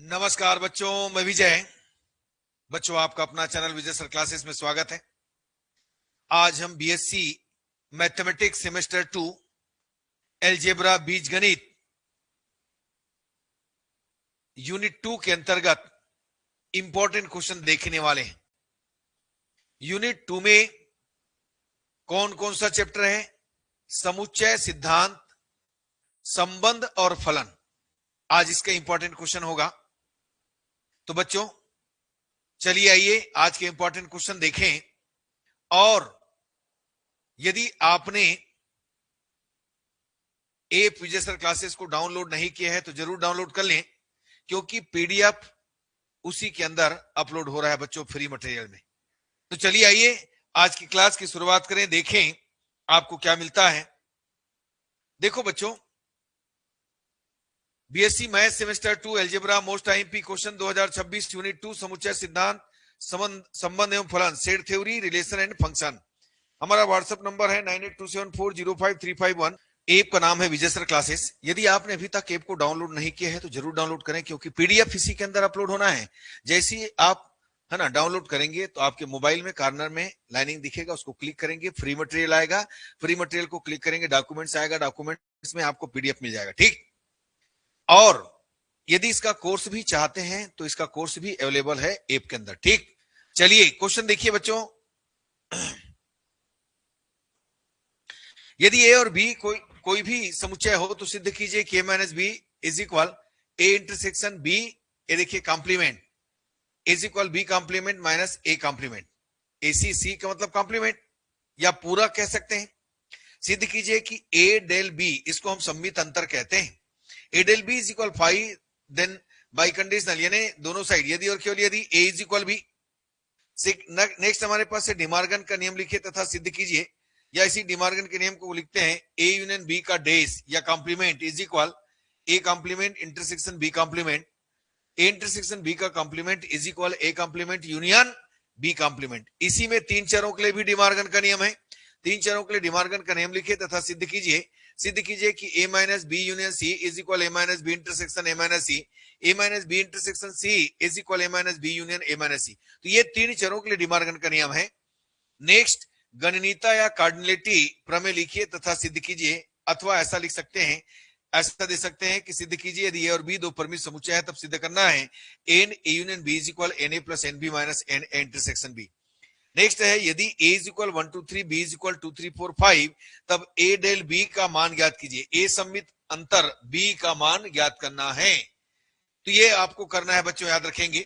नमस्कार बच्चों, मैं विजय। बच्चों, आपका अपना चैनल विजय सर क्लासेस में स्वागत है। आज हम बीएससी मैथमेटिक्स सेमेस्टर 2 एलजेब्रा बीजगणित यूनिट 2 के अंतर्गत इंपॉर्टेंट क्वेश्चन देखने वाले हैं। यूनिट 2 में कौन कौन सा चैप्टर है? समुच्चय सिद्धांत, संबंध और फलन। आज इसका इंपॉर्टेंट क्वेश्चन होगा। तो बच्चों चलिए आइए आज के इंपॉर्टेंट क्वेश्चन देखें। और यदि आपने एप विजय सर क्लासेस को डाउनलोड नहीं किया है तो जरूर डाउनलोड कर लें, क्योंकि पीडीएफ उसी के अंदर अपलोड हो रहा है बच्चों, फ्री मटेरियल में। तो चलिए आइए आज की क्लास की शुरुआत करें, देखें आपको क्या मिलता है। देखो बच्चों, BSc math semester 2 algebra most IMP question 2026 unit 2 समुच्चय सिद्धांत, संबंध एवं फलन, set theory, relation and function. हमारा व्हाट्सएप नंबर है 9827405351। ऐप का नाम है विजय सर क्लासेस। यदि आपने अभी तक ऐप को डाउनलोड नहीं किया है तो जरूर डाउनलोड करें, क्योंकि पीडीएफ इसी के अंदर अपलोड होना है। जैसे ही आप है ना डाउनलोड करेंगे तो आपके मोबाइल में कॉर्नर में लाइनिंग दिखेगा, उसको क्लिक करेंगे, फ्री मटेरियल आएगा, फ्री मटेरियल को क्लिक करेंगे, डॉक्यूमेंट्स आएगा, डॉक्यूमेंट्स में आपको पीडीएफ मिल जाएगा। ठीक। और यदि इसका कोर्स भी चाहते हैं तो इसका कोर्स भी अवेलेबल है ऐप के अंदर। ठीक। चलिए क्वेश्चन देखिए बच्चों। यदि ए और बी कोई भी समुच्चय हो तो सिद्ध कीजिए कि A minus B is equal A intersection B, ये देखिए complement, is equal B complement minus A complement. AC C का मतलब कॉम्प्लीमेंट या पूरा कह सकते हैं। सिद्ध कीजिए कि ए डेल बी, इसको हम सम्मित अंतर कहते हैं, A del B is equal 5 then biconditional, यानी दोनों साइड यदि और केवल यदि A is equal B. Next हमारे पास है डिमार्गन का नियम लिखिए तथा सिद्ध कीजिए, या इसी डिमार्गन के नियम को लिखते हैं ए यूनियन बी का डेस या complement is equal A complement intersection B complement, A intersection B का complement is equal A complement union B complement. इसी में तीन चरों के लिए भी डिमार्गन का नियम है। तीन चरों के लिए डिमार्गन का नियम लिखिए तथा सिद्ध कीजिए कि A minus B union C is equal A minus B intersection A minus C, A minus B intersection C is equal A minus B union A minus C. तो ये तीन चरों के लिए डिमार्गन का नियम है। नेक्स्ट गणनीयता या कार्डिनलिटी प्रमेय लिखिए तथा सिद्ध कीजिए, अथवा ऐसा लिख सकते हैं, ऐसा दे सकते हैं कि सिद्ध कीजिए यदि ए और बी दो परिमित समुच्चय है तब सिद्ध करना है N A union B is equal N A plus N B minus N A intersection B. Next है यदि A is equal 1 2 3 B is equal 2 3 4 5 तब ए डेल बी का मान ज्ञात कीजिए। ए सम्मित अंतर बी का मान ज्ञात करना है। तो ये आपको करना है बच्चों, याद रखेंगे।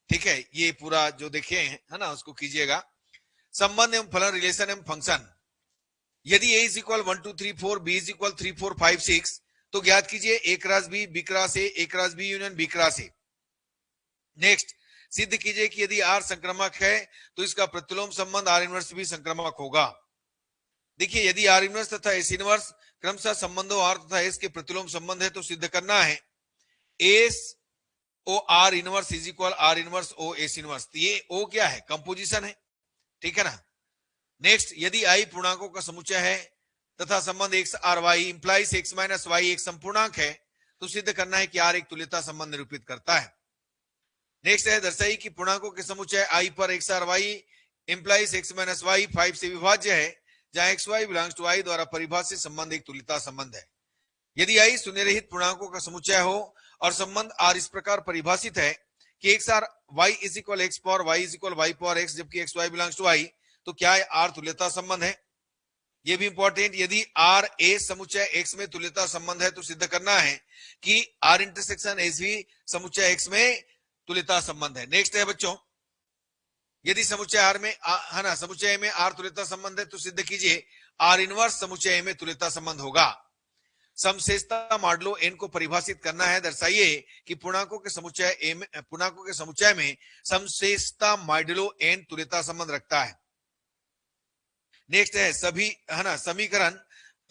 ठीक है, ये पूरा जो देखे है ना उसको कीजिएगा। संबंध एवं फलन, रिलेशन एवं फंक्शन। यदि A is equal 1 2 3 4 B is equal 3 4 5 6 तो ज्ञात कीजिए A cross B, B cross A cross B union B cross A. Next सिद्ध कीजिए कि यदि आर संक्रामक है तो इसका प्रतिलोम संबंध आर इनवर्स भी संक्रामक होगा। देखिए यदि आर इनवर्स तथा एस इनवर्स क्रमशः संबंधों आर तथा एस के प्रतिलोम संबंध है तो सिद्ध करना है S O R inverse is equal R inverse O S inverse. तो ये ओ क्या है? कंपोजिशन है। ठीक है ना। नेक्स्ट यदि आई पूर्णांकों का समुच्चय है तथा संबंध X R Y implies X minus Y एक संपूर्णांक है तो सिद्ध करना है कि आर एक तुल्यता संबंध निरूपित करता है। नेक्स्ट है दर्शाई कि पूर्णांकों के समुच्चय आई पर X R Y implies X minus Y 5 से विभाज्य है, जहां X Y belongs to I द्वारा परिभाषित संबंध एक तुल्यता संबंध है। यदि आई शून्य रहित पूर्णांकों का समुच्चय हो और संबंध आर इस प्रकार परिभाषित है कि X R Y is equal X power Y is equal Y power X, जबकि X Y belongs to I, तो क्या आर तुल्यता संबंध है? ये भी इंपॉर्टेंट। यदि आर ए समुच्चय एक्स में तुल्यता संबंध है तो सिद्ध करना है कि आर इंटरसेक्शन एस भी समुच्चय एक्स में तुल्यता संबंध है। नेक्स्ट है बच्चों, यदि समुच्चय आर में है ना समुच्चय में आर तुल्यता संबंध है तो सिद्ध कीजिए आर इनवर्स समुच्चय में तुल्यता संबंध होगा। समशेषता मॉडलो एन को परिभाषित करना है। दर्शाइए कि पूर्णांकों के समुच्चय में समशेषता मॉडलो एन तुल्यता संबंध रखता है। नेक्स्ट है सभी है ना समीकरण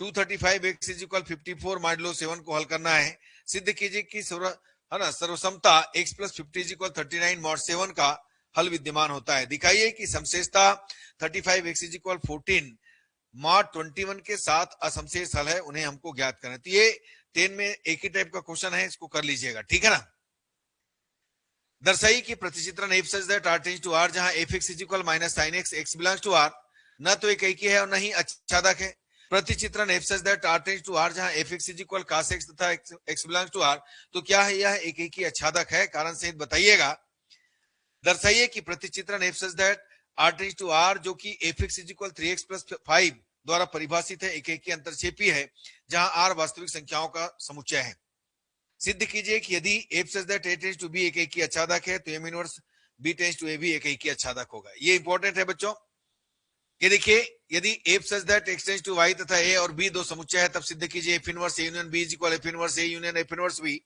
235 एक्स इज इक्वल 54 मॉडलो 7 को हल करना है। सिद्ध कीजिए कि सर्वसमता x plus 50 is equal 39 mod 7 का हल विद्यमान होता है। दिखाइए कि समशेषता 35 एक्स इज इक्वल 14 मॉड 21 के साथ असमशेष हल है, उन्हें हमको ज्ञात करना है। तो ये 10 में एक ही टाइप का क्वेश्चन है, इसको कर लीजिएगा। ठीक है ना। दर्शाइए कि प्रतिचित्रण F such that R tends to R, जहां F X is equal minus sine X, X belongs to R, न तो एकैकी है और न ही अच्छादक है। प्रतिचित्रण F such that R tends to R, जहां F X is equal cos x तथा एक्स बिलोंग्स टू आर, तो क्या है यह एकैकी अच्छादक है? कारण सहित बताइएगा। दर्शाइए कि प्रतिचित्रण F such that R tends to R, जो कि F X is equal 3x plus 5 द्वारा परिभाषित है, एकैकी अंतरक्षेपी है, जहां आर वास्तविक संख्याओं का समुच्चय है। सिद्ध कीजिए कि यदि F such that A tends to B एकैकी अच्छादक है, तो M inverse B tends to A भी एकैकी अच्छादक होगा। ये इंपॉर्टेंट है बच्चों। ये देखिए, यदि F such that X tends to Y तथा ए और बी दो समुच्चय है, तब सिद्ध कीजिए F inverse A union B is equal F inverse A union F inverse B.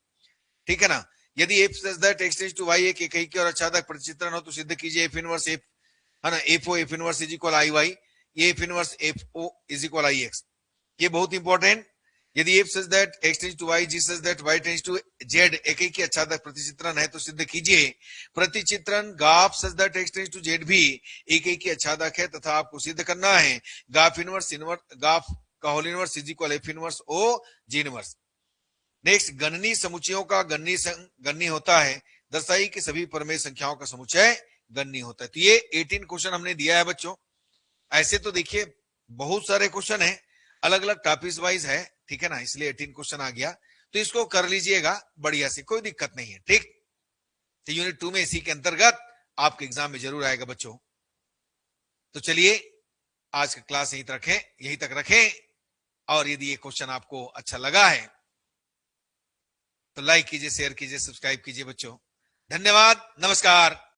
ठीक है ना। यदि F such that X tends to Y एक एकैकी और अच्छादक प्रतिचित्रण हो, तो सिद्ध कीजिए एफ इनवर्स एफ, है ना, F O F inverse is equal I Y, ये F inverse F O is equal I X. ये बहुत इंपॉर्टेंट। यदि F such that X tends to Y, G such that Y tends to Z एकैकी अच्छादक प्रतिचित्रण है, तो सिद्ध कीजिए प्रतिचित्रण gof such that X tends to Z भी एकैकी अच्छादक है, तथा आपको सिद्ध करना है गाफ इनवर्स गाफ का whole inverse is equal F inverse O G inverse. Next, गणनी समुच्चयों का गणनी होता है। दर्शाइए कि सभी परमेय संख्याओं का समुच्चय गणनी होता है। तो ये 18 क्वेश्चन हमने दिया है बच्चों। ऐसे तो देखिए बहुत सारे क्वेश्चन है, अलग अलग टॉपिक्स वाइज है, ठीक है ना, इसलिए 18 क्वेश्चन आ गया। तो इसको कर लीजिएगा बढ़िया से, कोई दिक्कत नहीं है। ठीक, तो यूनिट 2 में इसी के अंतर्गत आपके एग्जाम में जरूर आएगा बच्चों। तो चलिए आज का क्लास यहीं तक रखें, और यदि ये क्वेश्चन आपको अच्छा लगा है तो लाइक कीजिए, शेयर कीजिए, सब्सक्राइब कीजिए बच्चों। धन्यवाद, नमस्कार।